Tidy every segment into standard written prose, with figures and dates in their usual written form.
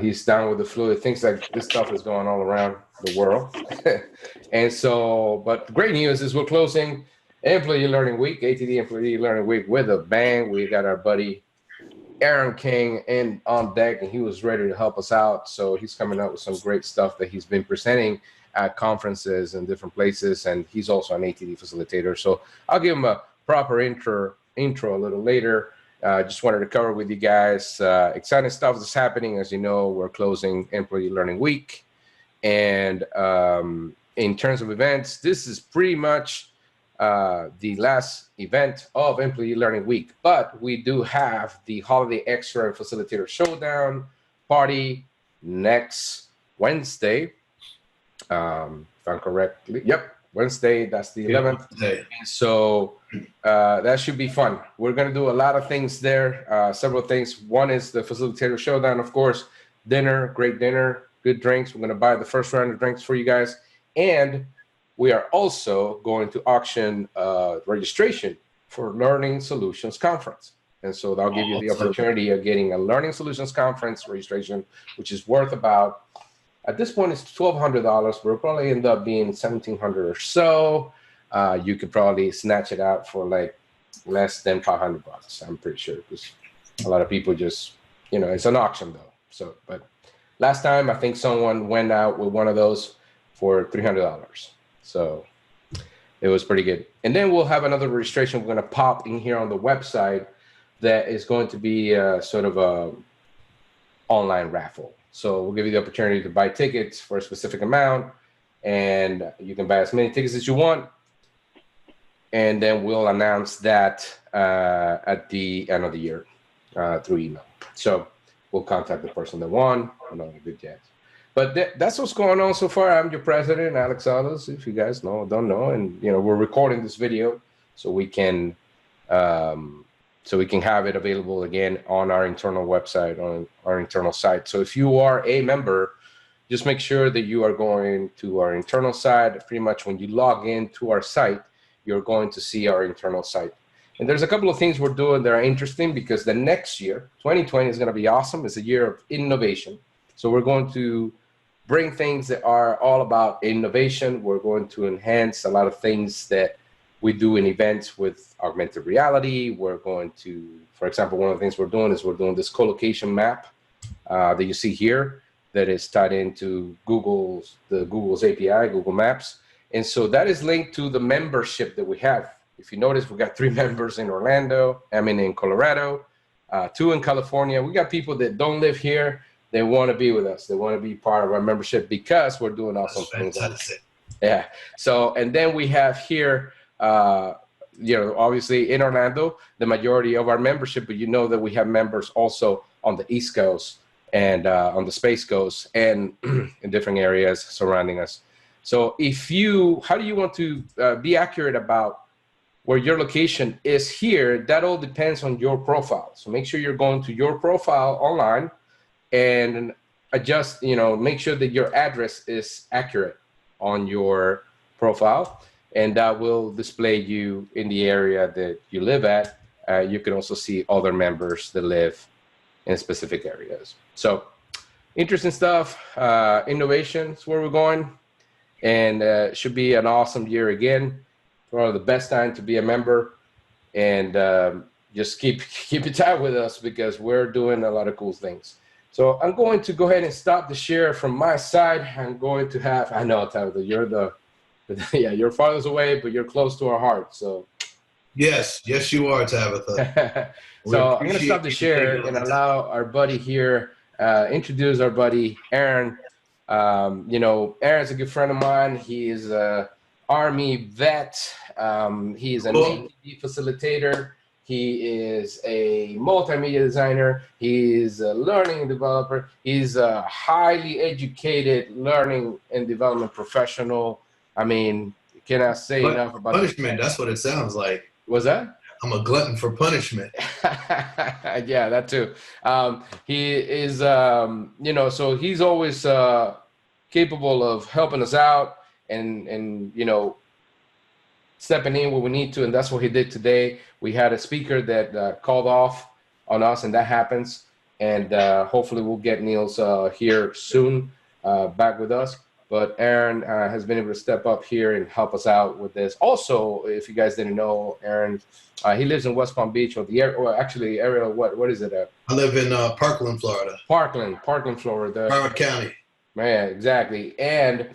He's down with the flu. It thinks that this stuff is going all around the world. And so, but great news is we're closing Employee Learning Week, ATD Employee Learning Week with a bang. We got our buddy Aaron King on deck, and he was ready to help us out. So he's coming up with some great stuff that he's been presenting at conferences and different places. And he's also an ATD facilitator. So I'll give him a proper intro a little later. Just wanted to cover with you guys exciting stuff that's happening. As you know, we're closing Employee Learning Week. And in terms of events, this is pretty much the last event of Employee Learning Week. But we do have the Holiday Extra and Facilitator Showdown party next Wednesday. If I'm correctly. Yep. Wednesday, that's the 11th. And so that should be fun. We're going to do a lot of things there, several things. One is the Facilitator Showdown, of course, dinner, great dinner, good drinks. We're going to buy the first round of drinks for you guys. And we are also going to auction registration for Learning Solutions Conference. And so that'll give you the opportunity of getting a Learning Solutions Conference registration, which is worth about, at this point, it's $1,200, but it'll probably end up being $1,700 or so. You could probably snatch it out for like less than $500. I'm pretty sure, because a lot of people just, it's an auction though. So, but last time I think someone went out with one of those for $300. So it was pretty good. And then we'll have another registration we're going to pop in here on the website that is going to be sort of a online raffle. So we'll give you the opportunity to buy tickets for a specific amount, and you can buy as many tickets as you want. And then we'll announce that at the end of the year through email. So we'll contact the person that won and all the good jazz. But that's what's going on so far. I'm your president, Alex Salas, if you guys don't know. And, we're recording this video so we can have it available again on our internal website, on our internal site. So if you are a member, just make sure that you are going to our internal site. Pretty much when you log into our site, you're going to see our internal site. And there's a couple of things we're doing that are interesting, because the next year, 2020, is going to be awesome. It's a year of innovation. So we're going to bring things that are all about innovation. We're going to enhance a lot of things that we do in events with augmented reality. We're going to, for example, one of the things we're doing is we're doing this co-location map that you see here that is tied into Google's API, Google Maps. And so that is linked to the membership that we have. If you notice, we got 3 members in in Colorado, 2 in California. We got people that don't live here. They want to be with us. They want to be part of our membership because we're doing awesome things. Yeah. So, and then we have here, obviously in Orlando, the majority of our membership, but that we have members also on the East Coast and on the Space Coast and in different areas surrounding us. So how do you want to be accurate about where your location is here? That all depends on your profile. So make sure you're going to your profile online and adjust, make sure that your address is accurate on your profile, and that will display you in the area that you live at. You can also see other members that live in specific areas. So interesting stuff. Innovation is where we're going, and should be an awesome year again. Probably the best time to be a member, and just keep it tight with us, because we're doing a lot of cool things. So I'm going to go ahead and stop the share from my side. I'm going to have, I know, Tabitha, you're farthest away, but you're close to our heart. So yes, you are, Tabitha. So I'm going to stop the share and allow our buddy here, introduce our buddy Aaron. Aaron's a good friend of mine. He is a Army vet. He is an ATD facilitator. He is a multimedia designer. He is a learning developer. He's a highly educated learning and development professional. I mean, cannot say enough about punishment. That's what it sounds like. What's that? I'm a glutton for punishment. Yeah, that too. He is, so he's always capable of helping us out and stepping in where we need to, and that's what he did today. We had a speaker that called off on us, and that happens. And hopefully we'll get Niels here soon back with us. But Aaron has been able to step up here and help us out with this. Also, if you guys didn't know, Aaron, he lives in West Palm Beach, or actually area. What is it? I live in Parkland, Florida. Parkland, Florida. Broward County. Yeah, exactly. And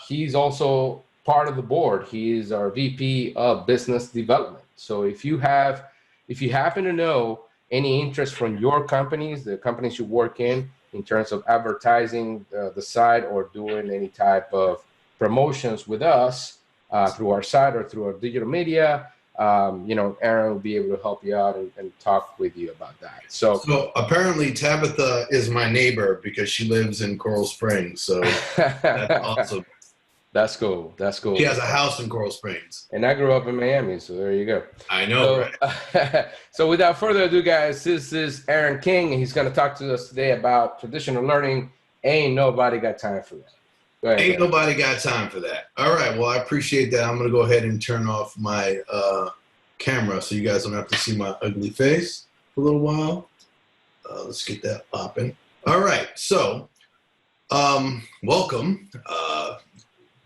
he's also part of the board. He is our VP of Business Development. So if you happen to know any interest from your companies, the companies you work in terms of advertising the site or doing any type of promotions with us through our site or through our digital media, Aaron will be able to help you out and talk with you about that. So apparently Tabitha is my neighbor because she lives in Coral Springs. So that's awesome. That's cool. She has a house in Coral Springs. And I grew up in Miami, so there you go. I know, right? So without further ado, guys, this is Aaron King, and he's going to talk to us today about traditional learning. Ain't nobody got time for that. Go ahead, Ain't nobody got time for that. All right, well, I appreciate that. I'm going to go ahead and turn off my camera so you guys don't have to see my ugly face for a little while. Let's get that popping. All right, so welcome.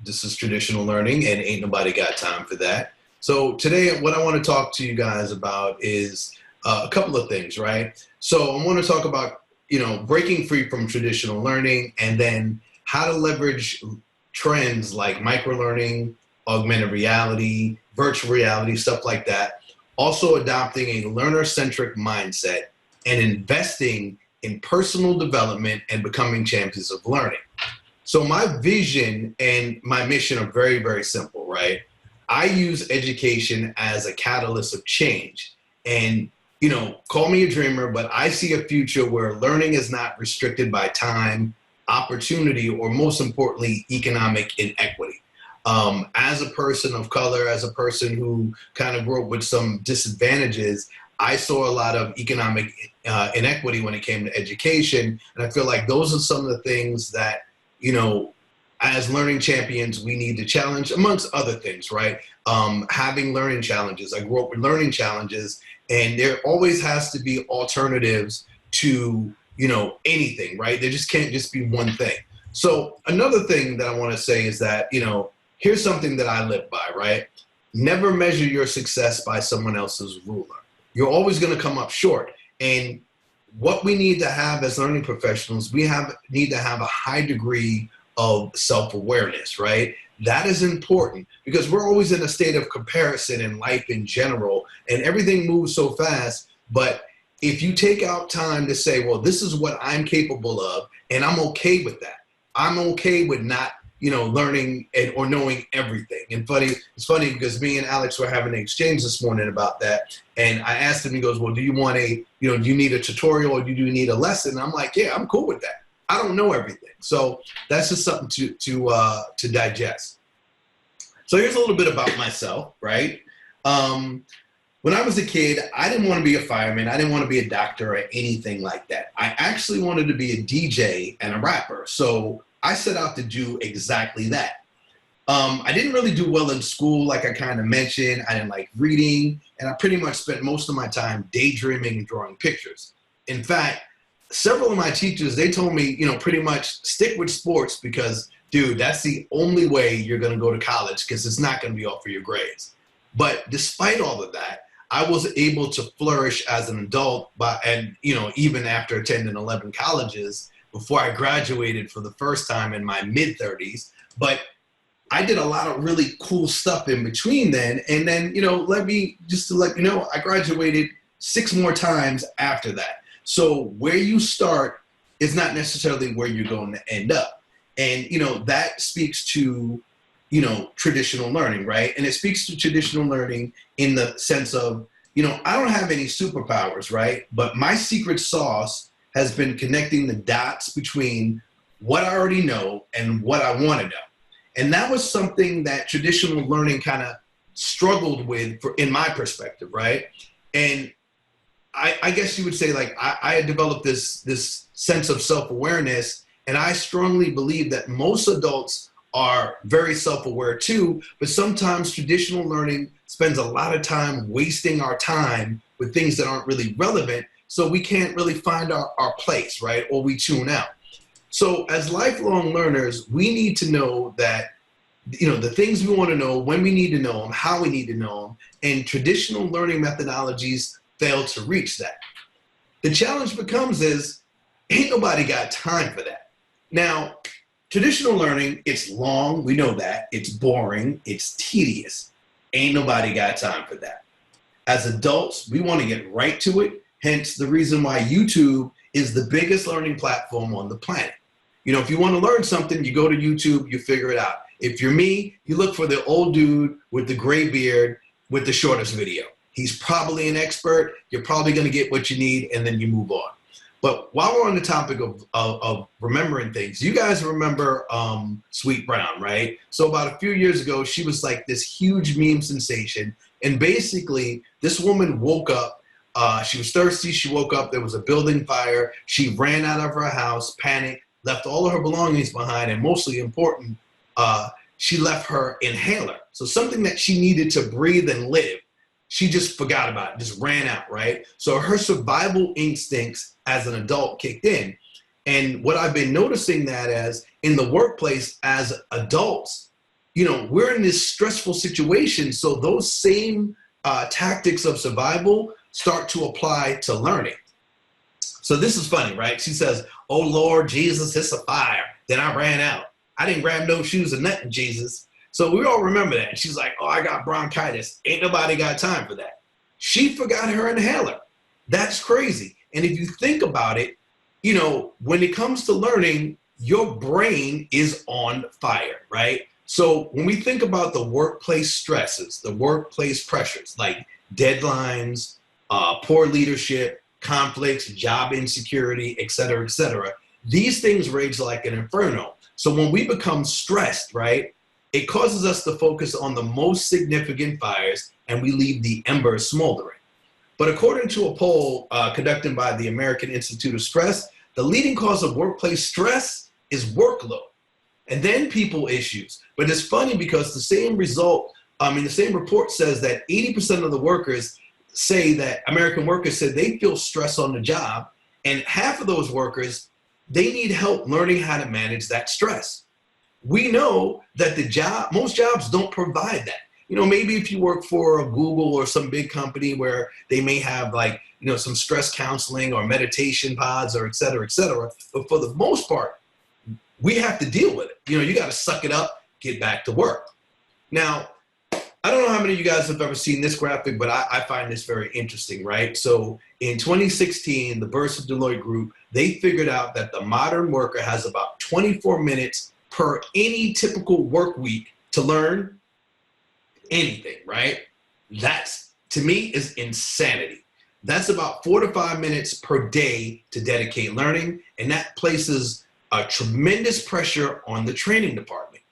This is traditional learning, and ain't nobody got time for that. So today, what I want to talk to you guys about is a couple of things, right? So I want to talk about, breaking free from traditional learning, and then how to leverage trends like microlearning, augmented reality, virtual reality, stuff like that. Also adopting a learner-centric mindset and investing in personal development and becoming champions of learning. So my vision and my mission are very, very simple, right? I use education as a catalyst of change. And, call me a dreamer, but I see a future where learning is not restricted by time, opportunity, or most importantly, economic inequity. As a person of color, as a person who kind of grew up with some disadvantages, I saw a lot of economic inequity when it came to education. And I feel like those are some of the things that, as learning champions, we need to challenge, amongst other things, right? Having learning challenges. I grew up with learning challenges, and there always has to be alternatives to, anything, right? There just can't just be one thing. So another thing that I want to say is that, here's something that I live by, right? Never measure your success by someone else's ruler. You're always going to come up short. And what we need to have as learning professionals, need to have a high degree of self-awareness, right? That is important because we're always in a state of comparison in life in general, and everything moves so fast. But if you take out time to say, well, this is what I'm capable of, and I'm okay with that. I'm okay with not, learning or knowing everything. And it's funny because me and Alex were having an exchange this morning about that. And I asked him, he goes, well, do you want do you need a tutorial or do you need a lesson? And I'm like, yeah, I'm cool with that. I don't know everything. So that's just something to digest. So here's a little bit about myself, right? When I was a kid, I didn't want to be a fireman. I didn't want to be a doctor or anything like that. I actually wanted to be a DJ and a rapper. So I set out to do exactly that. I didn't really do well in school, like I kind of mentioned. I didn't like reading, and I pretty much spent most of my time daydreaming and drawing pictures. In fact, several of my teachers, they told me, pretty much stick with sports because, dude, that's the only way you're going to go to college because it's not going to be all for your grades. But despite all of that, I was able to flourish as an adult, even after attending 11 colleges, before I graduated for the first time in my mid-30s. But I did a lot of really cool stuff in between then. And then, let me let you know, I graduated 6 more times after that. So where you start is not necessarily where you're going to end up. And, that speaks to, traditional learning, right? And it speaks to traditional learning in the sense of, I don't have any superpowers, right? But my secret sauce has been connecting the dots between what I already know and what I want to know. And that was something that traditional learning kind of struggled with in my perspective, right? And I guess you would say I had developed this sense of self-awareness, and I strongly believe that most adults are very self-aware too, but sometimes traditional learning spends a lot of time wasting our time with things that aren't really relevant. So we can't really find our place, right? Or we tune out. So as lifelong learners, we need to know that, the things we want to know, when we need to know them, how we need to know them, and traditional learning methodologies fail to reach that. The challenge becomes ain't nobody got time for that. Now, traditional learning, it's long, we know that. It's boring, it's tedious. Ain't nobody got time for that. As adults, we want to get right to it, hence the reason why YouTube is the biggest learning platform on the planet. If you want to learn something, you go to YouTube, you figure it out. If you're me, you look for the old dude with the gray beard with the shortest video. He's probably an expert, you're probably going to get what you need, and then you move on. But while we're on the topic of remembering things, you guys remember Sweet Brown, right? So about a few years ago, she was like this huge meme sensation. And basically, this woman woke up. She was thirsty. She woke up. There was a building fire. She ran out of her house, panicked, left all of her belongings behind, and mostly important, she left her inhaler. So something that she needed to breathe and live, she just forgot about it, just ran out, right? So her survival instincts as an adult kicked in. And what I've been noticing that as in the workplace as adults, we're in this stressful situation. So those same tactics of survival start to apply to learning. So this is funny, right? She says, "Oh Lord Jesus, it's a fire. Then I ran out. I didn't grab no shoes or nothing, Jesus." So we all remember that. And she's like, "Oh, I got bronchitis. Ain't nobody got time for that." She forgot her inhaler. That's crazy. And if you think about it, when it comes to learning, your brain is on fire, right? So when we think about the workplace stresses, the workplace pressures, like deadlines, poor leadership, conflicts, job insecurity, et cetera, these things rage like an inferno. So when we become stressed, right, it causes us to focus on the most significant fires and we leave the embers smoldering. But according to a poll conducted by the American Institute of Stress, the leading cause of workplace stress is workload, and then people issues. But it's funny because the same report says that 80% of the workers say that American workers said they feel stress on the job, and half of those workers, they need help learning how to manage that stress. We know that most jobs don't provide that. Maybe if you work for a Google or some big company where they may have some stress counseling or meditation pods or et cetera, but for the most part, we have to deal with it. You got to suck it up, get back to work. Now, I don't know how many of you guys have ever seen this graphic, but I find this very interesting, right? So in 2016, the Burson Deloitte Group, they figured out that the modern worker has about 24 minutes per any typical work week to learn anything, right? That's, to me, is insanity. That's about 4 to 5 minutes per day to dedicate learning, and that places a tremendous pressure on the training department,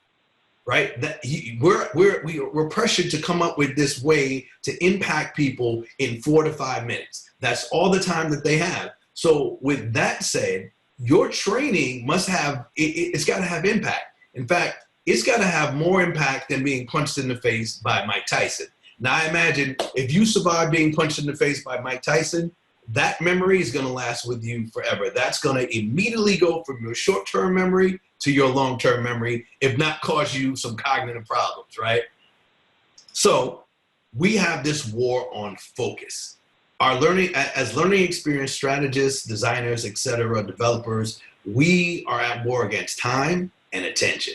right? That we're pressured to come up with this way to impact people in 4 to 5 minutes. That's all the time that they have. So with that said, your training must have, it's got to have impact. In fact, it's got to have more impact than being punched in the face by Mike Tyson. Now, I imagine if you survive being punched in the face by Mike Tyson, that memory is going to last with you forever. That's going to immediately go from your short-term memory to your long-term memory, if not cause you some cognitive problems, right? So we have this war on focus. Our learning, as learning experience strategists, designers, et cetera, developers, we are at war against time and attention.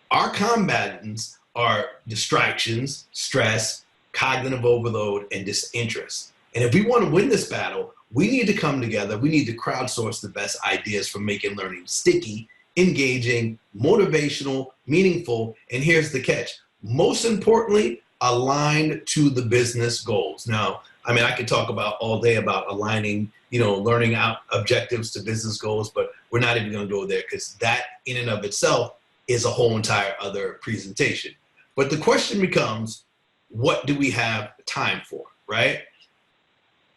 Our combatants are distractions, stress, cognitive overload, and disinterest. And if we want to win this battle, we need to come together. We need to crowdsource the best ideas for making learning sticky, engaging, motivational, meaningful, and here's the catch. Most importantly, aligned to the business goals. Now, I could talk about all day about aligning, learning out objectives to business goals, but we're not even going to go there because that in and of itself is a whole entire other presentation. But the question becomes, what do we have time for, right?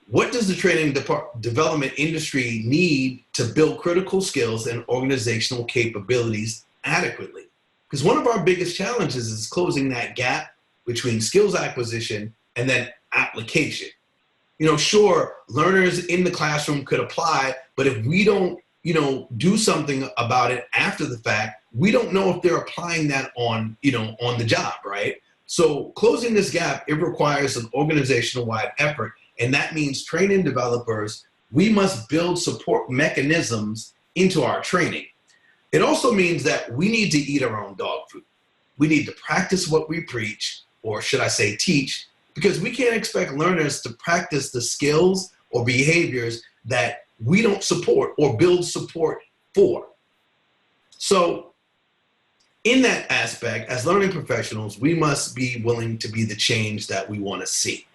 What does the training development industry need to build critical skills and organizational capabilities adequately? Because one of our biggest challenges is closing that gap between skills acquisition and then application. Sure, learners in the classroom could apply, but if we don't, do something about it after the fact, we don't know if they're applying that on the job, right? So closing this gap, it requires an organizational-wide effort, and that means training developers, we must build support mechanisms into our training. It also means that we need to eat our own dog food. We need to practice what we preach, or should I say teach, because we can't expect learners to practice the skills or behaviors that we don't support or build support for. So in that aspect, as learning professionals, we must be willing to be the change that we want to see.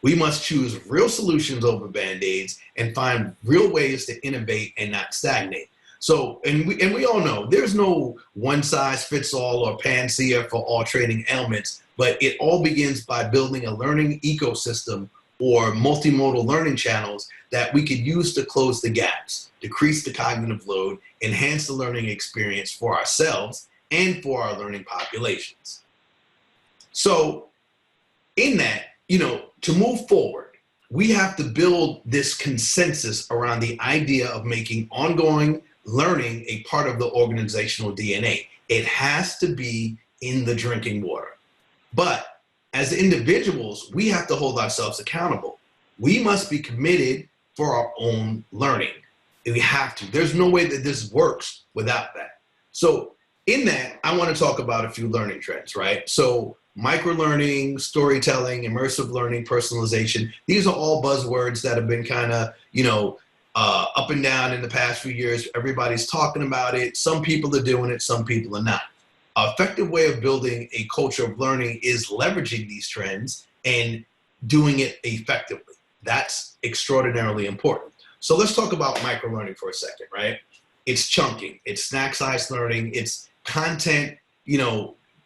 We must choose real solutions over Band-Aids and find real ways to innovate and not stagnate. So, and we all know there's no one size fits all or panacea for all training ailments, but it all begins by building a learning ecosystem or multimodal learning channels that we could use to close the gaps, decrease the cognitive load, enhance the learning experience for ourselves and for our learning populations. So in that, to move forward, we have to build this consensus around the idea of making ongoing learning a part of the organizational DNA. It has to be in the drinking water. But as individuals, we have to hold ourselves accountable. We must be committed for our own learning. We have to. There's no way that this works without that. So in that, I want to talk about a few learning trends, right? So micro-learning, storytelling, immersive learning, personalization, these are all buzzwords that have been kind of, up and down in the past few years. Everybody's talking about it. Some people are doing it, some people are not. An effective way of building a culture of learning is leveraging these trends and doing it effectively. That's extraordinarily important. So let's talk about micro-learning for a second, right? It's chunking, it's snack-sized learning, it's content,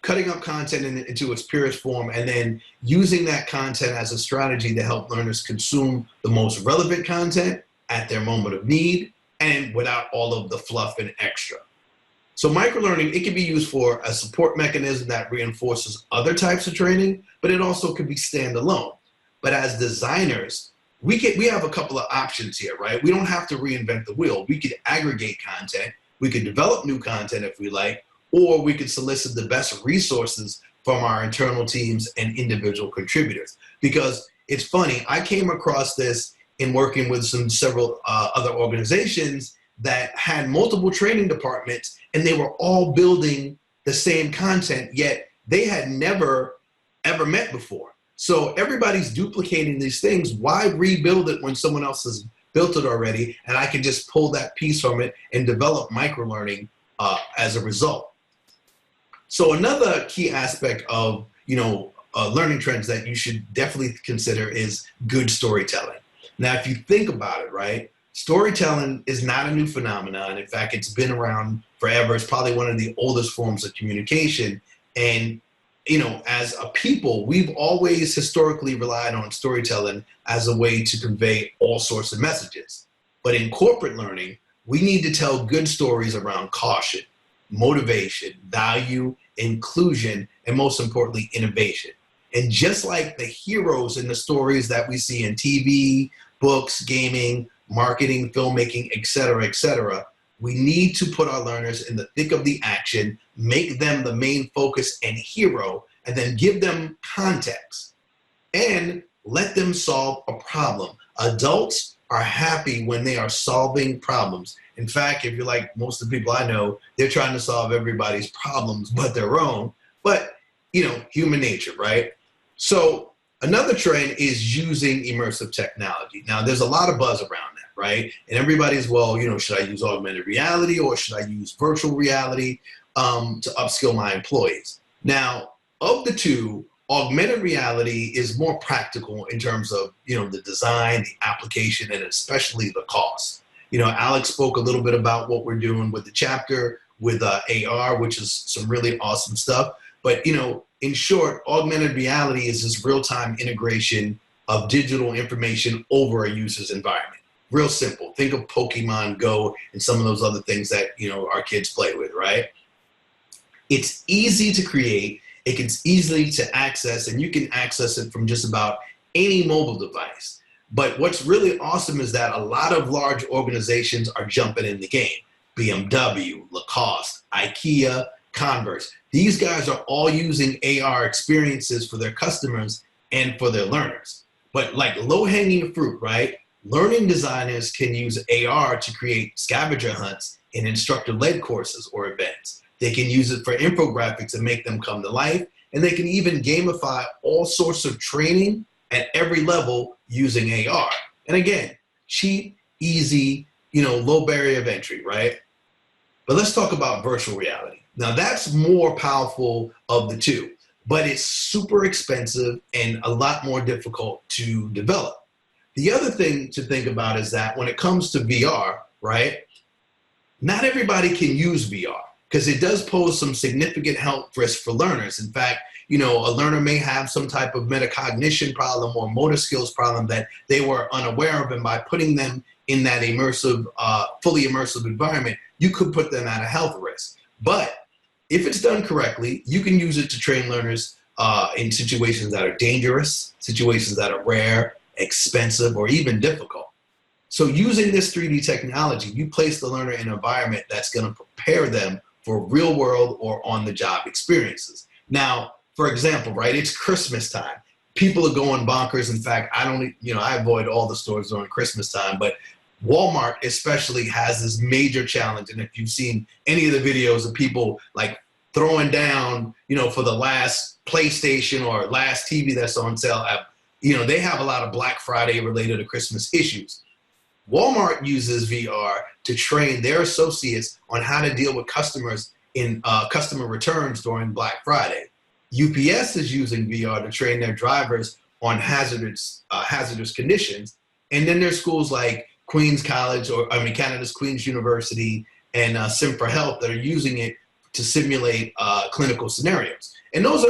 cutting up content into its purest form and then using that content as a strategy to help learners consume the most relevant content at their moment of need and without all of the fluff and extra. So microlearning, it can be used for a support mechanism that reinforces other types of training, but it also could be standalone. But as designers, we have a couple of options here, right? We don't have to reinvent the wheel. We could aggregate content, we could develop new content if we like, or we could solicit the best resources from our internal teams and individual contributors. Because it's funny, I came across this in working with several other organizations that had multiple training departments and they were all building the same content, yet they had never ever met before. So everybody's duplicating these things. Why rebuild it when someone else has built it already and I can just pull that piece from it and develop micro-learning as a result? So another key aspect of learning trends that you should definitely consider is good storytelling. Now, if you think about it, right, storytelling is not a new phenomenon. In fact, it's been around forever. It's probably one of the oldest forms of communication. And, as a people, we've always historically relied on storytelling as a way to convey all sorts of messages. But in corporate learning, we need to tell good stories around caution, motivation, value, inclusion, and most importantly, innovation. And just like the heroes in the stories that we see in TV, books, gaming, marketing, filmmaking, et cetera, we need to put our learners in the thick of the action, make them the main focus and hero, and then give them context and let them solve a problem. Adults are happy when they are solving problems. In fact, if you're like most of the people I know, they're trying to solve everybody's problems but their own. But, human nature, right? So another trend is using immersive technology. Now, there's a lot of buzz around that, right? And everybody's, should I use augmented reality or should I use virtual reality to upskill my employees? Now, of the two, augmented reality is more practical in terms of, the design, the application, and especially the cost. Alex spoke a little bit about what we're doing with the chapter with AR, which is some really awesome stuff. But, in short, augmented reality is this real-time integration of digital information over a user's environment. Real simple. Think of Pokemon Go and some of those other things that, our kids play with, right? It's easy to create. It's easily to access, and you can access it from just about any mobile device. But what's really awesome is that a lot of large organizations are jumping in the game. BMW, Lacoste, IKEA, Converse. These guys are all using AR experiences for their customers and for their learners. But like low-hanging fruit, right? Learning designers can use AR to create scavenger hunts in instructor-led courses or events. They can use it for infographics and make them come to life. And they can even gamify all sorts of training at every level using AR. And again, cheap, easy, low barrier of entry, right? But let's talk about virtual reality. Now that's more powerful of the two, but it's super expensive and a lot more difficult to develop. The other thing to think about is that when it comes to VR, right, not everybody can use VR because it does pose some significant health risks for learners. In fact, a learner may have some type of metacognition problem or motor skills problem that they were unaware of, and by putting them in that immersive, fully immersive environment, you could put them at a health risk. But if it's done correctly, you can use it to train learners in situations that are dangerous, situations that are rare, expensive, or even difficult. So using this 3D technology, you place the learner in an environment that's going to prepare them for real world or on-the-job experiences. Now, for example, right, it's Christmas time. People are going bonkers. In fact, I avoid all the stores during Christmas time, but Walmart especially has this major challenge. And if you've seen any of the videos of people like throwing down, for the last PlayStation or last TV that's on sale, they have a lot of Black Friday related to Christmas issues. Walmart uses VR to train their associates on how to deal with customers in customer returns during Black Friday. UPS is using VR to train their drivers on hazardous conditions. And then there's schools like Queen's College, Canada's Queen's University, and Sim for Health that are using it to simulate clinical scenarios. And those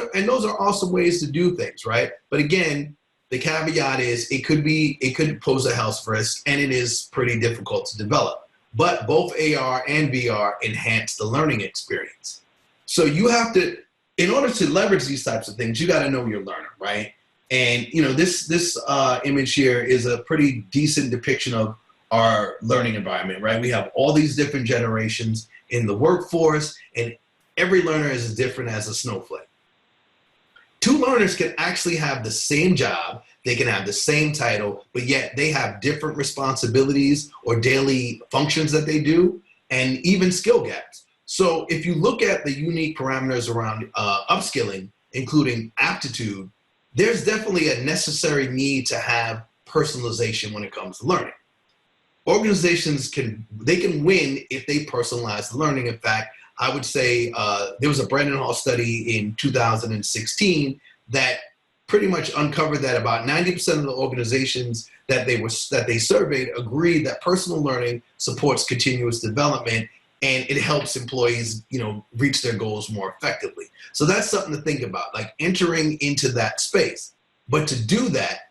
are awesome ways to do things, right? But again, the caveat is it could pose a health risk, and it is pretty difficult to develop. But both AR and VR enhance the learning experience. So you have to, in order to leverage these types of things, you got to know your learner, right? And this image here is a pretty decent depiction of our learning environment, right? We have all these different generations in the workforce, and every learner is as different as a snowflake. Two learners can actually have the same job, they can have the same title, but yet they have different responsibilities or daily functions that they do, and even skill gaps. So if you look at the unique parameters around upskilling, including aptitude, there's definitely a necessary need to have personalization when it comes to learning. Organizations can win if they personalize the learning. In fact, I would say there was a Brandon Hall study in 2016 that pretty much uncovered that about 90% of the organizations that they surveyed agreed that personal learning supports continuous development and it helps employees, reach their goals more effectively. So that's something to think about, like entering into that space. But to do that,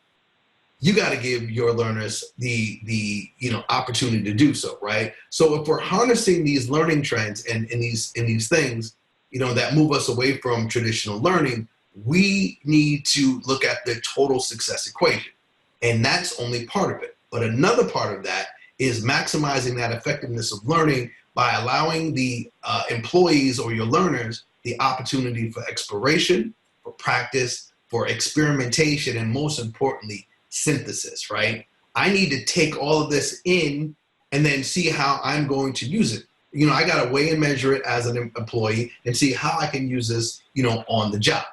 you got to give your learners the opportunity to do so, right? So if we're harnessing these learning trends and in these things, that move us away from traditional learning, we need to look at the total success equation. And that's only part of it. But another part of that is maximizing that effectiveness of learning by allowing the employees or your learners the opportunity for exploration, for practice, for experimentation, and most importantly, synthesis, right? I need to take all of this in and then see how I'm going to use it. I got to weigh and measure it as an employee and see how I can use this, on the job.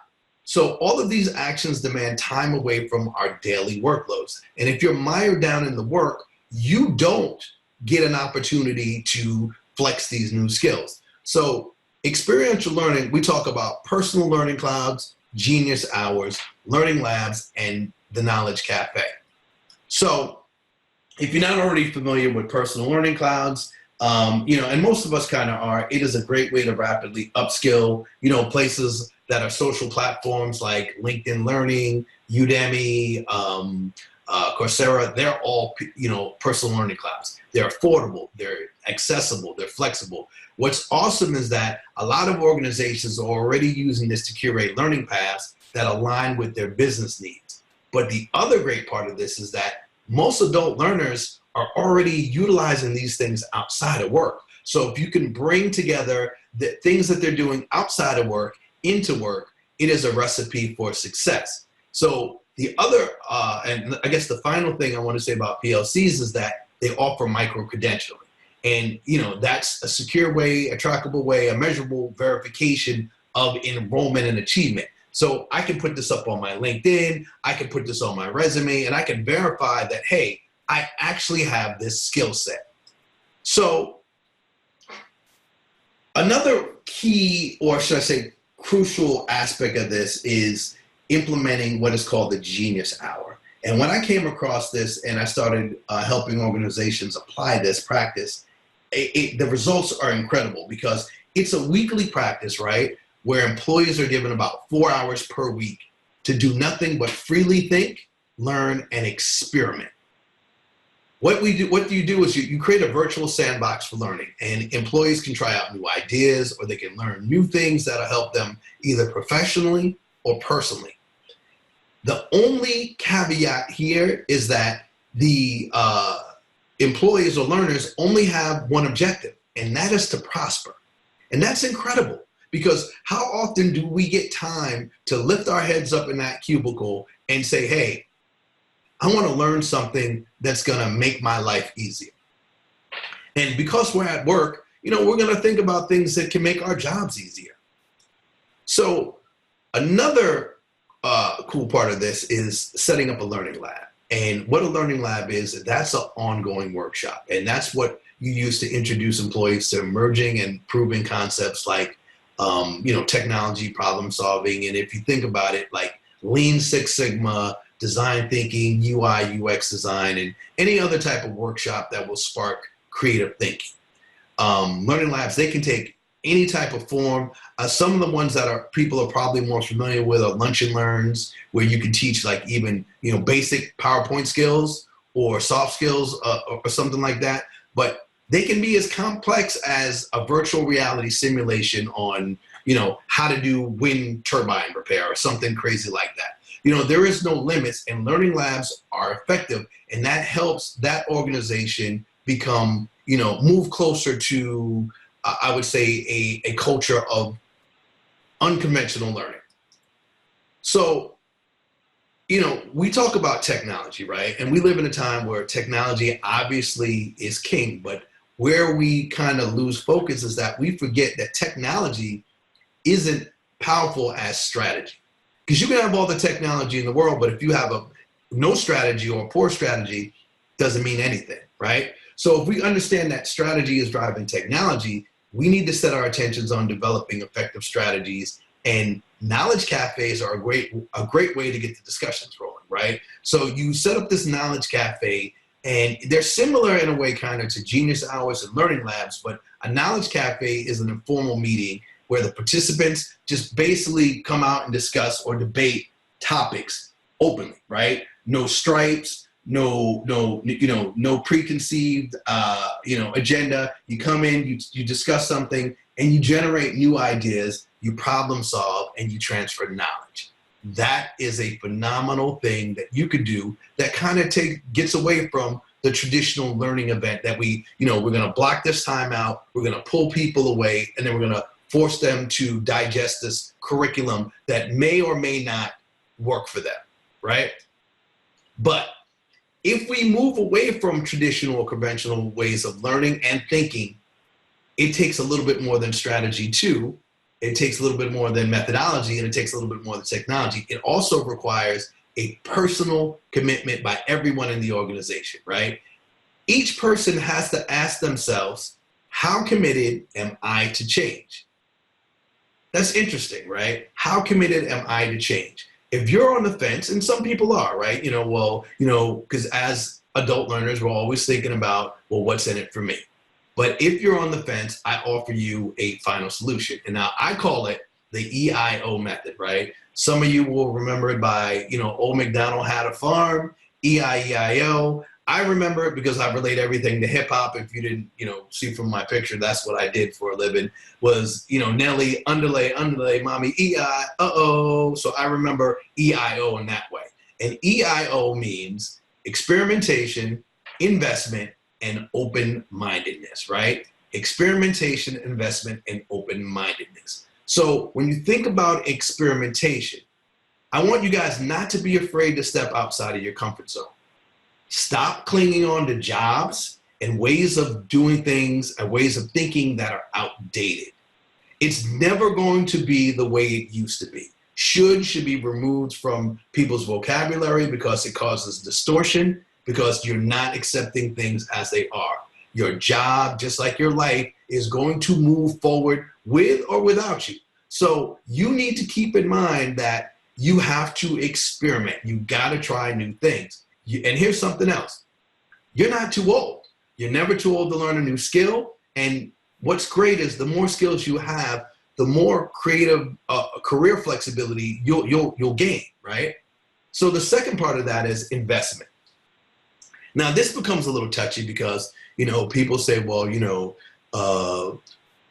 So all of these actions demand time away from our daily workloads. And if you're mired down in the work, you don't get an opportunity to flex these new skills. So experiential learning, we talk about personal learning clouds, genius hours, learning labs, and the Knowledge Cafe. So if you're not already familiar with personal learning clouds, and most of us kind of are, it is a great way to rapidly upskill, places that are social platforms like LinkedIn Learning, Udemy, Coursera, they're all, personal learning clouds. They're affordable, they're accessible, they're flexible. What's awesome is that a lot of organizations are already using this to curate learning paths that align with their business needs. But the other great part of this is that most adult learners are already utilizing these things outside of work. So if you can bring together the things that they're doing outside of work into work, it is a recipe for success. So the other, and I guess the final thing I want to say about PLCs is that they offer micro-credentialing. And, that's a secure way, a trackable way, a measurable verification of enrollment and achievement. So I can put this up on my LinkedIn, I can put this on my resume, and I can verify that, hey, I actually have this skill set. So another key, or should I say crucial aspect of this is implementing what is called the Genius Hour. And when I came across this and I started helping organizations apply this practice, the results are incredible because it's a weekly practice, right? Where employees are given about 4 hours per week to do nothing but freely think, learn, and experiment. What you do is you create a virtual sandbox for learning, and employees can try out new ideas, or they can learn new things that'll help them either professionally or personally. The only caveat here is that the employees or learners only have one objective, and that is to prosper. And that's incredible, because how often do we get time to lift our heads up in that cubicle and say, hey, I want to learn something that's going to make my life easier. And because we're at work, we're going to think about things that can make our jobs easier. So another cool part of this is setting up a learning lab. And what a learning lab is, that's an ongoing workshop. And that's what you use to introduce employees to emerging and proving concepts like, technology, problem solving. And if you think about it, like Lean Six Sigma, design thinking, UI, UX design, and any other type of workshop that will spark creative thinking. Learning labs, they can take any type of form. Some of the ones that people are probably more familiar with are lunch and learns, where you can teach like even, basic PowerPoint skills or soft skills or something like that. But they can be as complex as a virtual reality simulation on, how to do wind turbine repair or something crazy like that. There is no limits, and learning labs are effective, and that helps that organization become, move closer to, I would say, a culture of unconventional learning. So, we talk about technology, right? And we live in a time where technology obviously is king, but where we kind of lose focus is that we forget that technology isn't powerful as strategy. Because you can have all the technology in the world, but if you have no strategy or a poor strategy, doesn't mean anything, right? So if we understand that strategy is driving technology, we need to set our attentions on developing effective strategies, and knowledge cafes are a great way to get the discussions rolling, right? So you set up this knowledge cafe, and they're similar in a way kind of to Genius Hours and learning labs, but a knowledge cafe is an informal meeting where the participants just basically come out and discuss or debate topics openly, right? No stripes, no preconceived, agenda. You come in, you discuss something, and you generate new ideas, you problem solve, and you transfer knowledge. That is a phenomenal thing that you could do that kind of gets away from the traditional learning event that we're going to block this time out, we're going to pull people away, and then we're going to force them to digest this curriculum that may or may not work for them, right? But if we move away from traditional or conventional ways of learning and thinking, it takes a little bit more than strategy too. It takes a little bit more than methodology, and it takes a little bit more than technology. It also requires a personal commitment by everyone in the organization, right? Each person has to ask themselves, how committed am I to change? That's interesting, right? How committed am I to change? If you're on the fence, and some people are, right? Because as adult learners, we're always thinking about, well, what's in it for me? But if you're on the fence, I offer you a final solution. And now I call it the Eio method, right? Some of you will remember it by, Old MacDonald had a farm, E-I-E-I-O. I remember it because I relate everything to hip hop. If you didn't, see from my picture, that's what I did for a living was, Nelly, underlay, mommy, E-I, uh-oh. So I remember E-I-O in that way. And E-I-O means experimentation, investment, and open-mindedness, right? Experimentation, investment, and open-mindedness. So when you think about experimentation, I want you guys not to be afraid to step outside of your comfort zone. Stop clinging on to jobs and ways of doing things and ways of thinking that are outdated. It's never going to be the way it used to be. Should be removed from people's vocabulary because it causes distortion, because you're not accepting things as they are. Your job, just like your life, is going to move forward with or without you. So you need to keep in mind that you have to experiment. You got to try new things. And here's something else. You're not too old. You're never too old to learn a new skill. And what's great is the more skills you have, the more creative career flexibility you'll gain, right? So the second part of that is investment. Now this becomes a little touchy because, people say, well,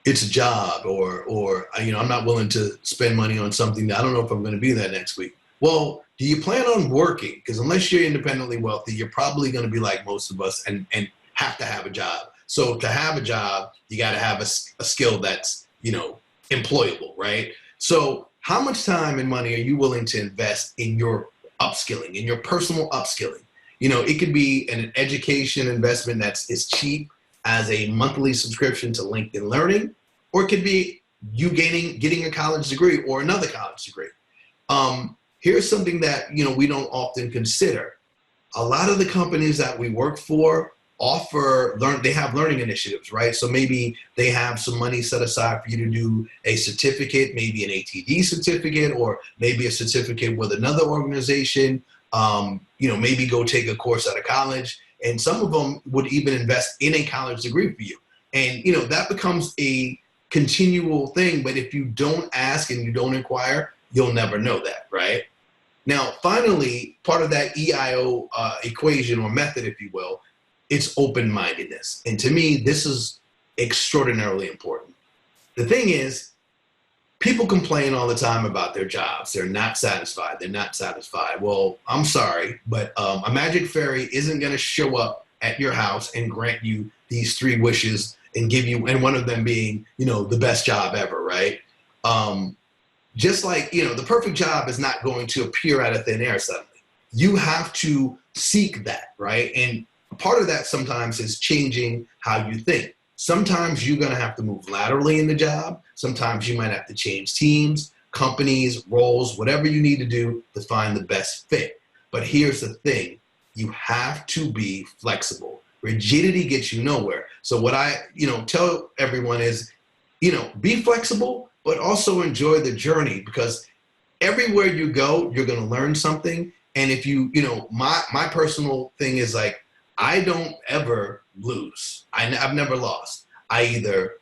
it's a job or I'm not willing to spend money on something that I don't know if I'm going to be there next week. Well, do you plan on working? Because unless you're independently wealthy, you're probably going to be like most of us and have to have a job. So to have a job, you got to have a skill that's, employable, right? So how much time and money are you willing to invest in your upskilling, in your personal upskilling? It could be an education investment that's as cheap as a monthly subscription to LinkedIn Learning, or it could be you getting a college degree or another college degree. Here's something that, we don't often consider. A lot of the companies that we work for they have learning initiatives, right? So maybe they have some money set aside for you to do a certificate, maybe an ATD certificate, or maybe a certificate with another organization, maybe go take a course at a college. And some of them would even invest in a college degree for you. And, that becomes a continual thing. But if you don't ask and you don't inquire, you'll never know that, right? Now, finally, part of that EIO equation or method, if you will, it's open-mindedness. And to me, this is extraordinarily important. The thing is, people complain all the time about their jobs. They're not satisfied. Well, I'm sorry, but a magic fairy isn't going to show up at your house and grant you these 3 wishes and give you, and one of them being, the best job ever, right? Just like, the perfect job is not going to appear out of thin air suddenly. You have to seek that, right? And part of that sometimes is changing how you think. Sometimes you're going to have to move laterally in the job. Sometimes you might have to change teams, companies, roles, whatever you need to do to find the best fit. But here's the thing. You have to be flexible. Rigidity gets you nowhere. So what I, tell everyone is, be flexible, but also enjoy the journey, because everywhere you go, you're going to learn something. And if my personal thing is like, I don't ever lose. I've never lost. I either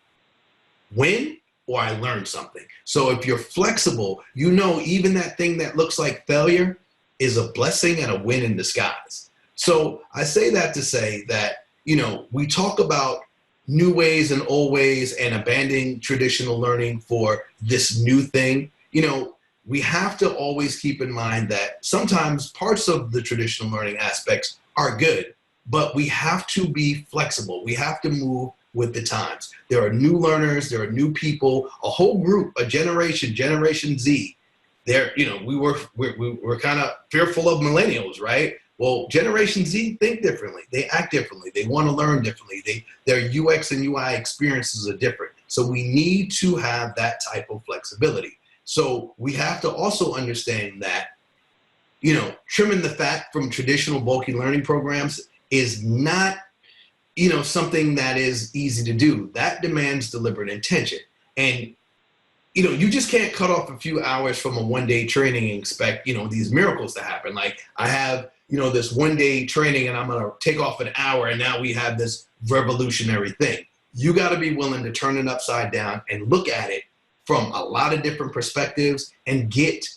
win or I learn something. So if you're flexible, even that thing that looks like failure is a blessing and a win in disguise. So I say that to say that, we talk about new ways and old ways and abandoning traditional learning for this new thing. We have to always keep in mind that sometimes parts of the traditional learning aspects are good, but we have to be flexible. We have to move with the times. There are new learners, there are new people, a whole group, a Generation Z. We're kind of fearful of millennials, right? Well, Generation Z think differently. They act differently. They want to learn differently. Their UX and UI experiences are different. So we need to have that type of flexibility. So we have to also understand that, trimming the fat from traditional bulky learning programs is not, something that is easy to do. That demands deliberate intention. And, you just can't cut off a few hours from a one-day training and expect, these miracles to happen. Like I have, this one-day training and I'm going to take off an hour and now we have this revolutionary thing. You got to be willing to turn it upside down and look at it from a lot of different perspectives and get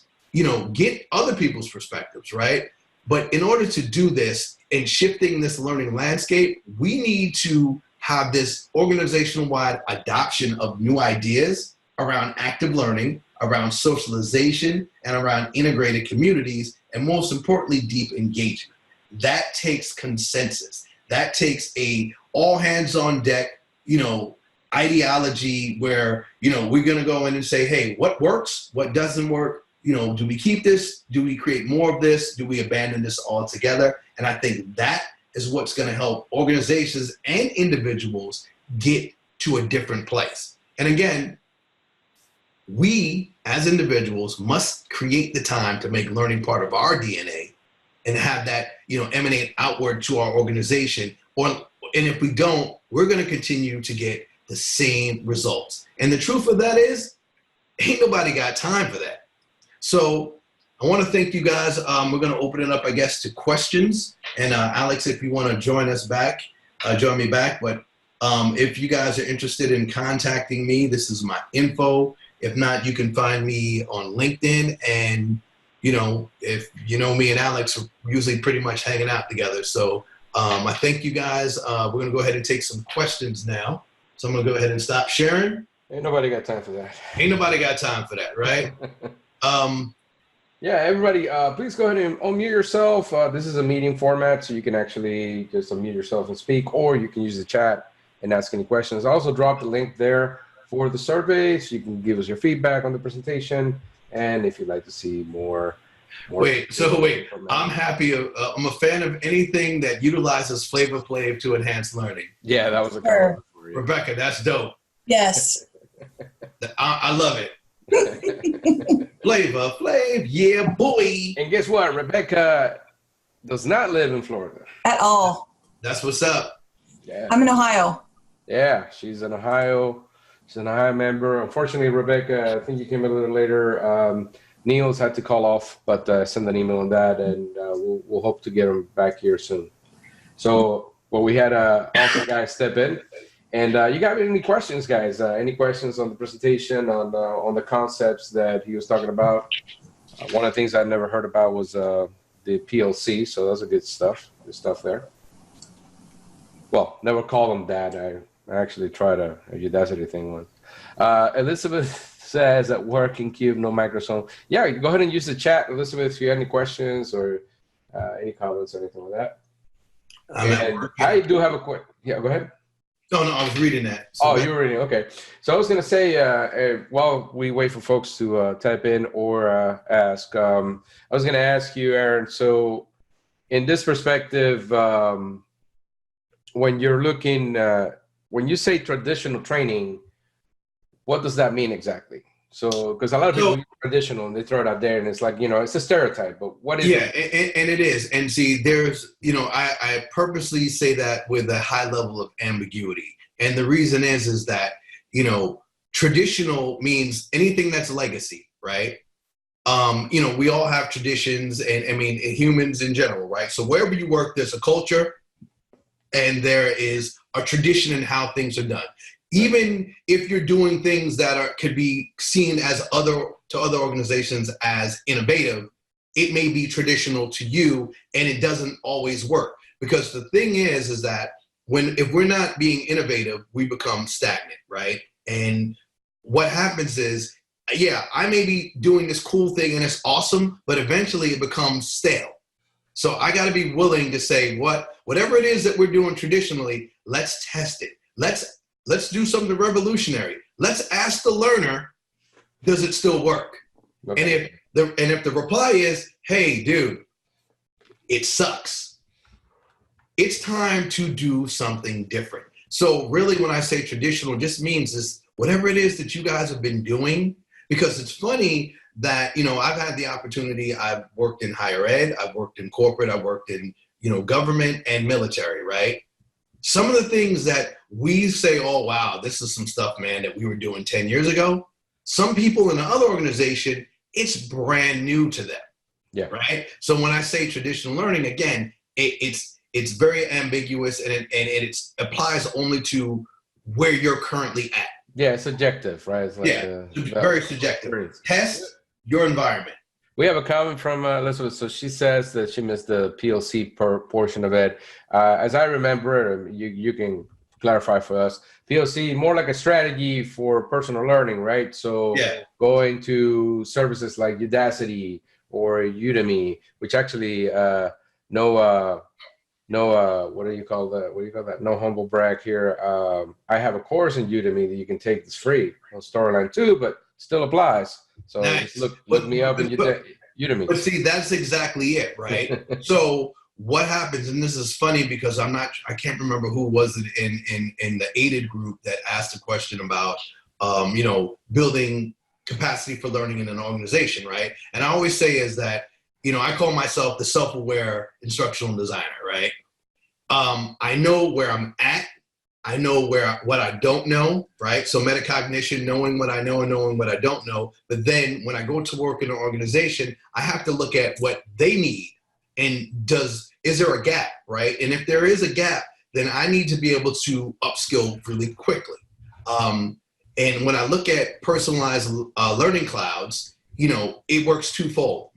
other people's perspectives, right? But in order to do this and shifting this learning landscape, we need to have this organizational-wide adoption of new ideas around active learning, around socialization, and around integrated communities, and most importantly, deep engagement. that takes consensus. That takes a all hands on deck, ideology where, we're going to go in and say, hey, what works? What doesn't work? Do we keep this? Do we create more of this? Do we abandon this altogether? And I think that is what's going to help organizations and individuals get to a different place. And again, we as individuals must create the time to make learning part of our DNA and have that, emanate outward to our organization. And if we don't, we're going to continue to get the same results. And the truth of that is, ain't nobody got time for that. So I want to thank you guys. We're going to open it up, I guess, to questions. And Alex, if you want to join me back. But if you guys are interested in contacting me, this is my info. If not, you can find me on LinkedIn. And, if you know me and Alex are usually pretty much hanging out together. So I thank you guys. We're going to go ahead and take some questions now. So I'm going to go ahead and stop sharing. Ain't nobody got time for that. Ain't nobody got time for that, right? Yeah, everybody, please go ahead and unmute yourself. This is a meeting format, so you can actually just unmute yourself and speak, or you can use the chat and ask any questions. I also dropped the link there for the survey, so you can give us your feedback on the presentation, and if you'd like to see more. Wait, I'm happy. I'm a fan of anything that utilizes Flavor Flav to enhance learning. Yeah, that was a comment for you. Rebecca, that's dope. Yes. I love it. Flavor Flav, yeah, boy. And guess what? Rebecca does not live in Florida. At all. That's what's up. Yeah. I'm in Ohio. Yeah, she's in Ohio. She's an Ohio member. Unfortunately, Rebecca, I think you came a little later. Niels had to call off, but send an email on that, and we'll hope to get him back here soon. So, we had an awesome guy step in. And you got any questions, guys? Any questions on the presentation, on the concepts that he was talking about? One of the things I never heard about was the PLC, so those are good stuff there. Well, never call them that. I actually tried a Udacity thing once. Elizabeth says at work in Cube, no microphone. Yeah, go ahead and use the chat, Elizabeth, if you have any questions or any comments or anything like that. I do have a question. Yeah, go ahead. No, I was reading that. So you were reading. Okay. So I was going to say, while we wait for folks to type in or ask, I was going to ask you, Aaron, so in this perspective, when you're looking, when you say traditional training, what does that mean exactly? So, because a lot of people use traditional and they throw it out there and it's like, it's a stereotype, but what is it? Yeah, and it is. And see, there's, I purposely say that with a high level of ambiguity. And the reason is that, traditional means anything that's legacy, right? We all have traditions and humans in general, right? So wherever you work, there's a culture and there is a tradition in how things are done. Even if you're doing things that could be seen as other organizations as innovative, it may be traditional to you, and it doesn't always work. Because the thing is that if we're not being innovative, we become stagnant, right? And what happens is, I may be doing this cool thing and it's awesome, but eventually it becomes stale. So I got to be willing to say, whatever it is that we're doing traditionally, let's test it. Let's do something revolutionary. Let's ask the learner, does it still work? Okay. And if the reply is, hey, dude, it sucks, it's time to do something different. So really when I say traditional, just means is whatever it is that you guys have been doing, because it's funny that, I've had the opportunity, I've worked in higher ed, I've worked in corporate, I've worked in, government and military, right? Some of the things that we say, oh, wow, this is some stuff, man, that we were doing 10 years ago. Some people in the other organization, it's brand new to them. Yeah. Right. So when I say traditional learning, again, it's very ambiguous and it applies only to where you're currently at. Yeah, it's subjective, right? It's like, very subjective. Test your environment. We have a comment from Elizabeth. So she says that she missed the PLC portion of it. As I remember, you can clarify for us. PLC, more like a strategy for personal learning, right? So going to services like Udacity or Udemy, which actually what do you call that? What do you call that? No humble brag here. I have a course in Udemy that you can take that's free on Storyline too, but still applies. So Nice. just look me up and Udemy. But see, that's exactly it, right? So what happens, and this is funny because I can't remember who was it in the aided group that asked a question about, building capacity for learning in an organization, right? And I always say is that, I call myself the self-aware instructional designer, right? I know where I'm at. I know what I don't know, right? So metacognition, knowing what I know and knowing what I don't know. But then when I go to work in an organization, I have to look at what they need and is there a gap, right? And if there is a gap, then I need to be able to upskill really quickly. And when I look at personalized learning clouds, it works twofold.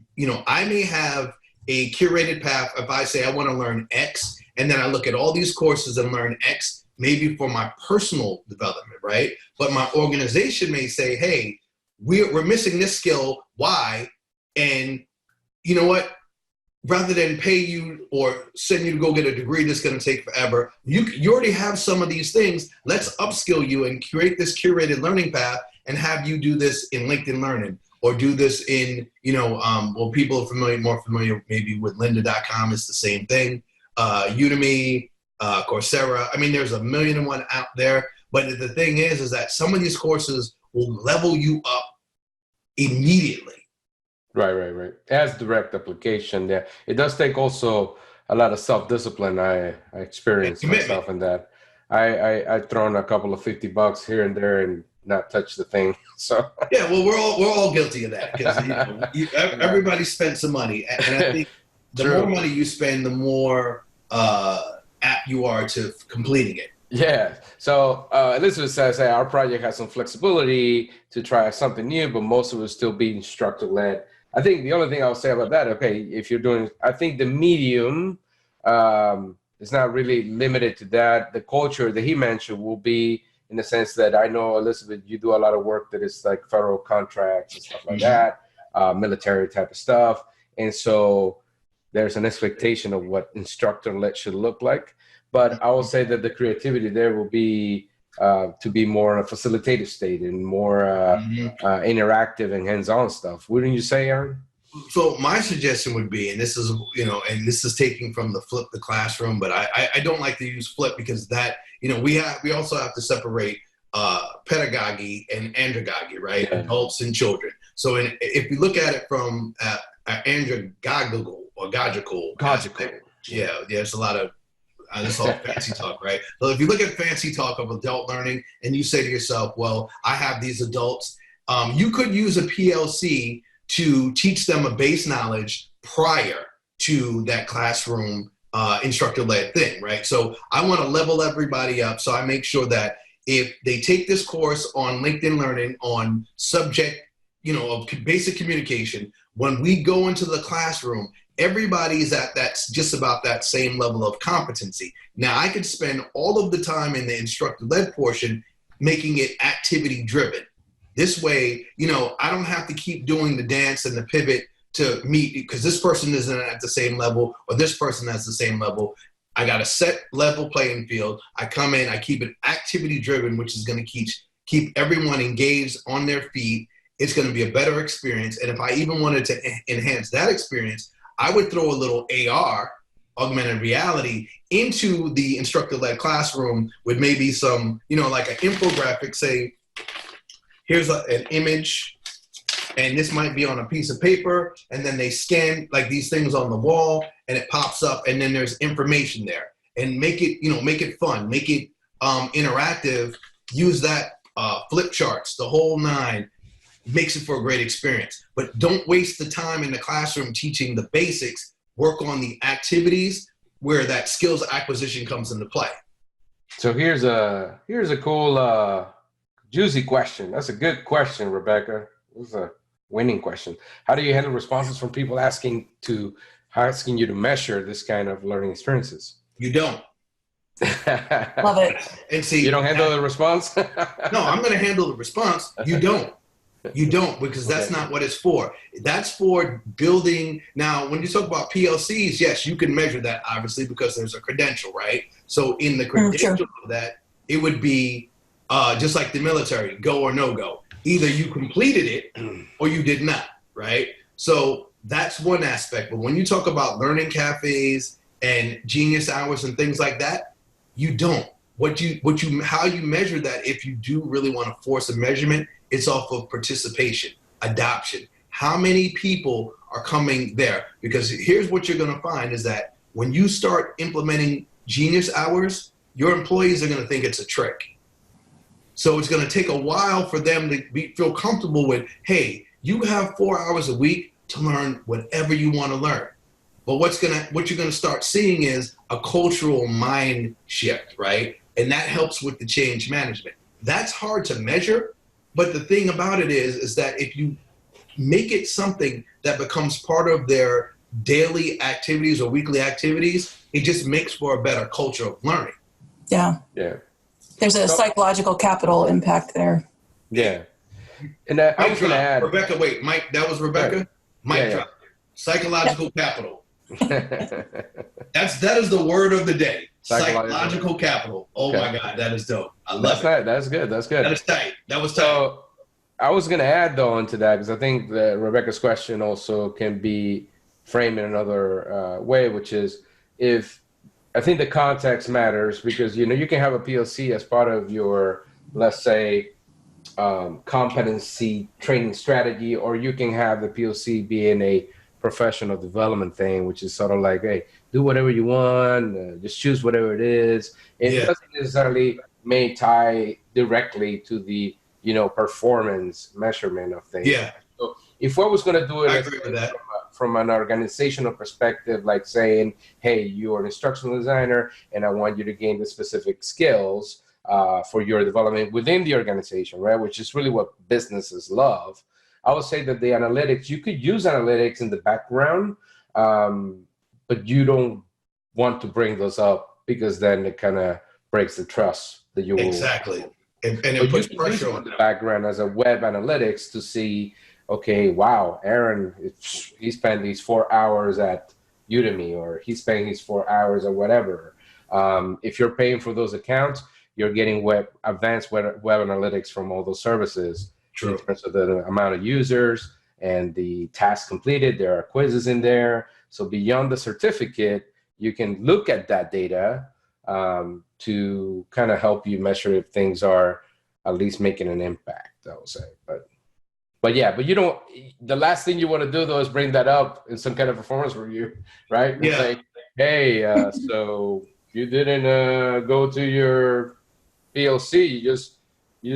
I may have a curated path if I say I want to learn X, and then I look at all these courses and learn X, maybe for my personal development, right? But my organization may say, hey, we're missing this skill, Y, and you know what? Rather than pay you or send you to go get a degree that's going to take forever, you already have some of these things. Let's upskill you and create this curated learning path and have you do this in LinkedIn Learning or do this in, people are more familiar maybe with lynda.com. It's the same thing. Udemy, Coursera. I mean, there's 1,000,001 out there. But the thing is that some of these courses will level you up immediately. Right. It has direct application there. It does take also a lot of self-discipline. I experienced myself in that. I've thrown a couple of $50 here and there and not touched the thing. So yeah, well, we're all guilty of that because everybody spent some money, and I think the more money you spend, the more apt you are to completing it. Yeah. So Elizabeth says, hey, our project has some flexibility to try something new, but most of it will still be instructor-led. I think the only thing I'll say about that, okay, if you're doing, I think the medium is not really limited to that. The culture that he mentioned will be in the sense that I know, Elizabeth, you do a lot of work that is like federal contracts and stuff like that, military type of stuff. And so there's an expectation of what instructor-led should look like. But I will say that the creativity there will be to be more in a facilitative state and more interactive and hands-on stuff. Wouldn't you say, Aaron? So my suggestion would be, and this is, and this is taking from the flip the classroom, but I don't like to use flip because that, we also have to separate pedagogy and andragogy, right? Yeah. Adults and children. So if we look at it from andragogical or gogical. Yeah, there's a lot of, this is all fancy talk, right? So if you look at fancy talk of adult learning and you say to yourself, well, I have these adults, you could use a PLC to teach them a base knowledge prior to that classroom instructor-led thing, right? So I want to level everybody up. So I make sure that if they take this course on LinkedIn Learning on subject, of basic communication, when we go into the classroom, everybody's at just about that same level of competency. Now, I could spend all of the time in the instructor-led portion making it activity-driven. This way, I don't have to keep doing the dance and the pivot to meet because this person isn't at the same level or this person has the same level. I got a set level playing field. I come in, I keep it activity-driven, which is going to keep everyone engaged on their feet. It's going to be a better experience. And if I even wanted to enhance that experience, I would throw a little AR, augmented reality, into the instructor-led classroom with maybe some, like an infographic, say, here's an image, and this might be on a piece of paper, and then they scan like these things on the wall, and it pops up, and then there's information there. And make it fun, make it interactive, use that flip charts, the whole nine. Makes it for a great experience. But don't waste the time in the classroom teaching the basics. Work on the activities where that skills acquisition comes into play. So here's a cool juicy question. That's a good question, Rebecca. This is a winning question. How do you handle responses from people asking you to measure this kind of learning experiences? You don't. Love it. And see, you don't handle the response? No, I'm going to handle the response. You don't. You don't, because that's not what it's for. That's for building. Now, when you talk about PLCs, yes, you can measure that, obviously, because there's a credential, right? So in the credential of that, it would be just like the military, go or no go. Either you completed it or you did not, right? So that's one aspect. But when you talk about learning cafes and genius hours and things like that, you don't. How you measure that, if you do really want to force a measurement, it's off of participation, adoption. How many people are coming there? Because here's what you're going to find is that when you start implementing genius hours, your employees are going to think it's a trick. So it's going to take a while for them to feel comfortable with, hey, you have 4 hours a week to learn whatever you want to learn. But what you're going to start seeing is a cultural mind shift, right? And that helps with the change management. That's hard to measure. But the thing about it is that if you make it something that becomes part of their daily activities or weekly activities, it just makes for a better culture of learning. Yeah. There's a psychological capital impact there. Yeah. And I was going to add. Rebecca, wait, Mike, that was Rebecca? Right. Mike drop. Psychological capital. That is the word of the day. Psychological capital. Oh my God, that is dope. I love it. That's good. That is tight. That was tight. So I was going to add though into that, because I think that Rebecca's question also can be framed in another way, which is I think the context matters, because you can have a PLC as part of your, let's say, competency training strategy, or you can have the PLC being a professional development thing, which is sort of like, hey, do whatever you want, just choose whatever it is. It doesn't necessarily may tie directly to the performance measurement of things. Yeah. So if I was going to do it, I agree with that. From an organizational perspective, like saying, hey, you're an instructional designer and I want you to gain the specific skills for your development within the organization, right? Which is really what businesses love. I would say that the analytics, you could use analytics in the background, but you don't want to bring those up, because then it kind of breaks the trust that you will. Exactly. And it puts pressure on the background as a web analytics to see, okay, wow, Aaron, he spent these 4 hours at Udemy, or he's spending these 4 hours or whatever. If you're paying for those accounts, you're getting advanced web analytics from all those services. True. In terms of the amount of users and the tasks completed. There are quizzes in there. So beyond the certificate, you can look at that data to kind of help you measure if things are at least making an impact, I would say. But you don't, the last thing you want to do though is bring that up in some kind of performance review, right? And say, hey, so you didn't go to your PLC, you're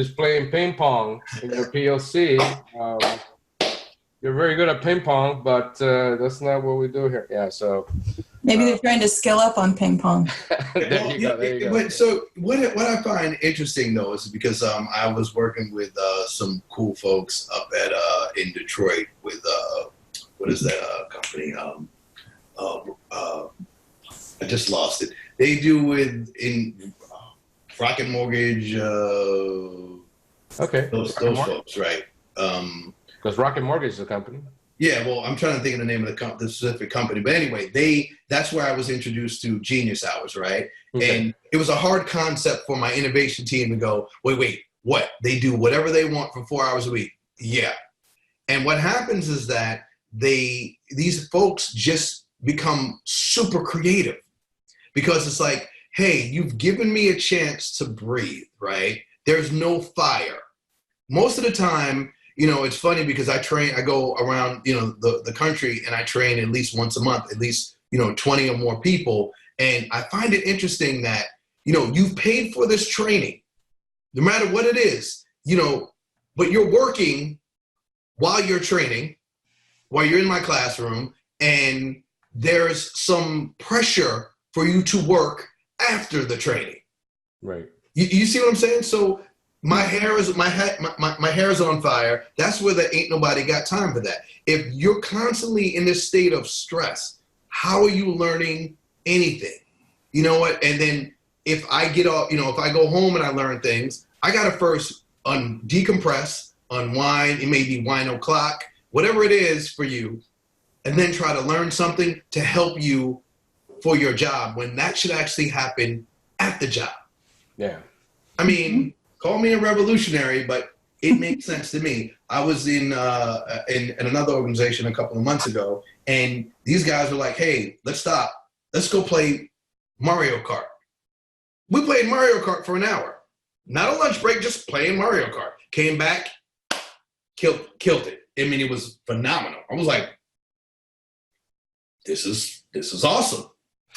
just playing ping pong in your PLC. You're very good at ping pong, but that's not what we do here. Yeah, so maybe they're trying to skill up on ping pong. There you go. So what I find interesting though is because I was working with some cool folks up at in Detroit with what is that company? I just lost it. They do in Rocket Mortgage. Okay. Those folks, right? Because Rocket Mortgage is a company. Yeah, well, I'm trying to think of the name of the specific company. But anyway, that's where I was introduced to Genius Hours, right? Okay. And it was a hard concept for my innovation team to go, wait, what? They do whatever they want for 4 hours a week. Yeah. And what happens is that these folks just become super creative, because it's like, hey, you've given me a chance to breathe, right? There's no fire. Most of the time, it's funny because I go around, the country, and I train at least once a month, at least, 20 or more people. And I find it interesting that, you've paid for this training, no matter what it is, but you're working while you're training, while you're in my classroom, and there's some pressure for you to work after the training. Right. You see what I'm saying? So my hair is on fire. That's where the ain't nobody got time for that. If you're constantly in this state of stress, how are you learning anything? You know what? And then if I get off, if I go home and I learn things, I got to first decompress, unwind. It may be wine o'clock, whatever it is for you, and then try to learn something to help you for your job when that should actually happen at the job. Yeah. I mean, call me a revolutionary, but it makes sense to me. I was in another organization a couple of months ago, and these guys were like, hey, let's stop. Let's go play Mario Kart. We played Mario Kart for an hour. Not a lunch break, just playing Mario Kart. Came back, killed it. I mean, it was phenomenal. I was like, this is awesome.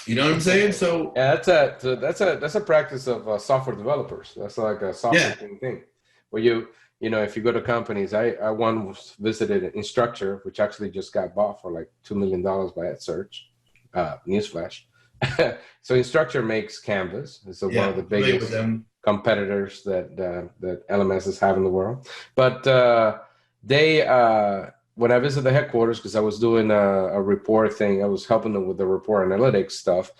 You know what I'm saying? So yeah, that's a practice of software developers. That's like a software thing. Where you know, if you go to companies, I once visited Instructure, which actually just got bought for like $2 million by Search. Newsflash. So Instructure makes Canvas. It's one of the biggest competitors that LMSs have in the world. But when I visited the headquarters, because I was doing a report thing, I was helping them with the report analytics stuff.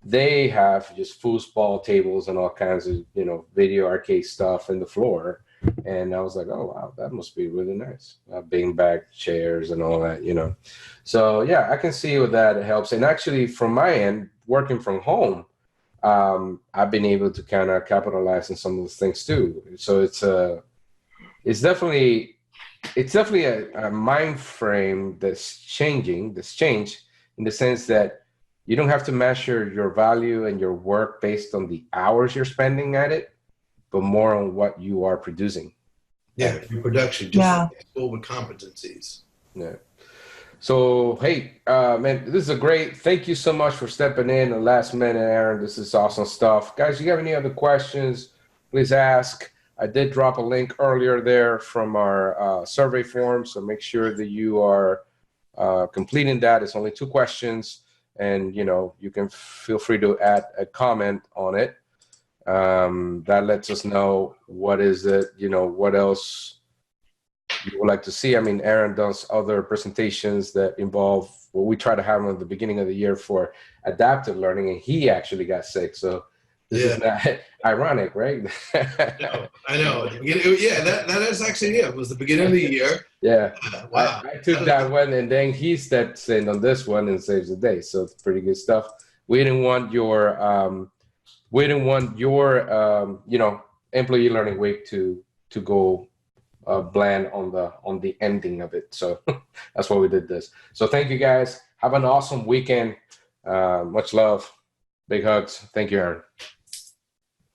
They have just foosball tables and all kinds of, you know, video arcade stuff in the floor. And I was like, oh, wow, that must be really nice. Beanbag chairs and all that, you know. So, yeah, I can see with that it helps. And actually, from my end, working from home, I've been able to kind of capitalize on some of those things too. So it's definitely a mind frame that's changed in the sense that you don't have to measure your value and your work based on the hours you're spending at it, but more on what you are producing. Yeah, your production, just with competencies. Yeah. So, hey, man, this is thank you so much for stepping in the last minute, Aaron. This is awesome stuff. Guys, you have any other questions, please ask. I did drop a link earlier there from our survey form, so make sure that you are completing that. It's only 2 questions, and, you know, you can feel free to add a comment on it. That lets us know what is it, you know, what else you would like to see. I mean, Aaron does other presentations that involve what we try to have at the beginning of the year for adaptive learning, and he actually got sick. So this is not ironic, right? I know. Yeah, that is actually, it was the beginning of the year. Yeah. Wow. I took that one, and then he steps in on this one and saves the day. So it's pretty good stuff. We didn't want your you know, employee learning week to go bland on the ending of it. So that's why we did this. So thank you guys. Have an awesome weekend. Much love. Big hugs. Thank you, Aaron.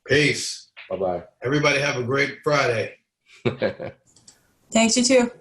Peace. Bye-bye. Everybody have a great Friday. Thanks, you too.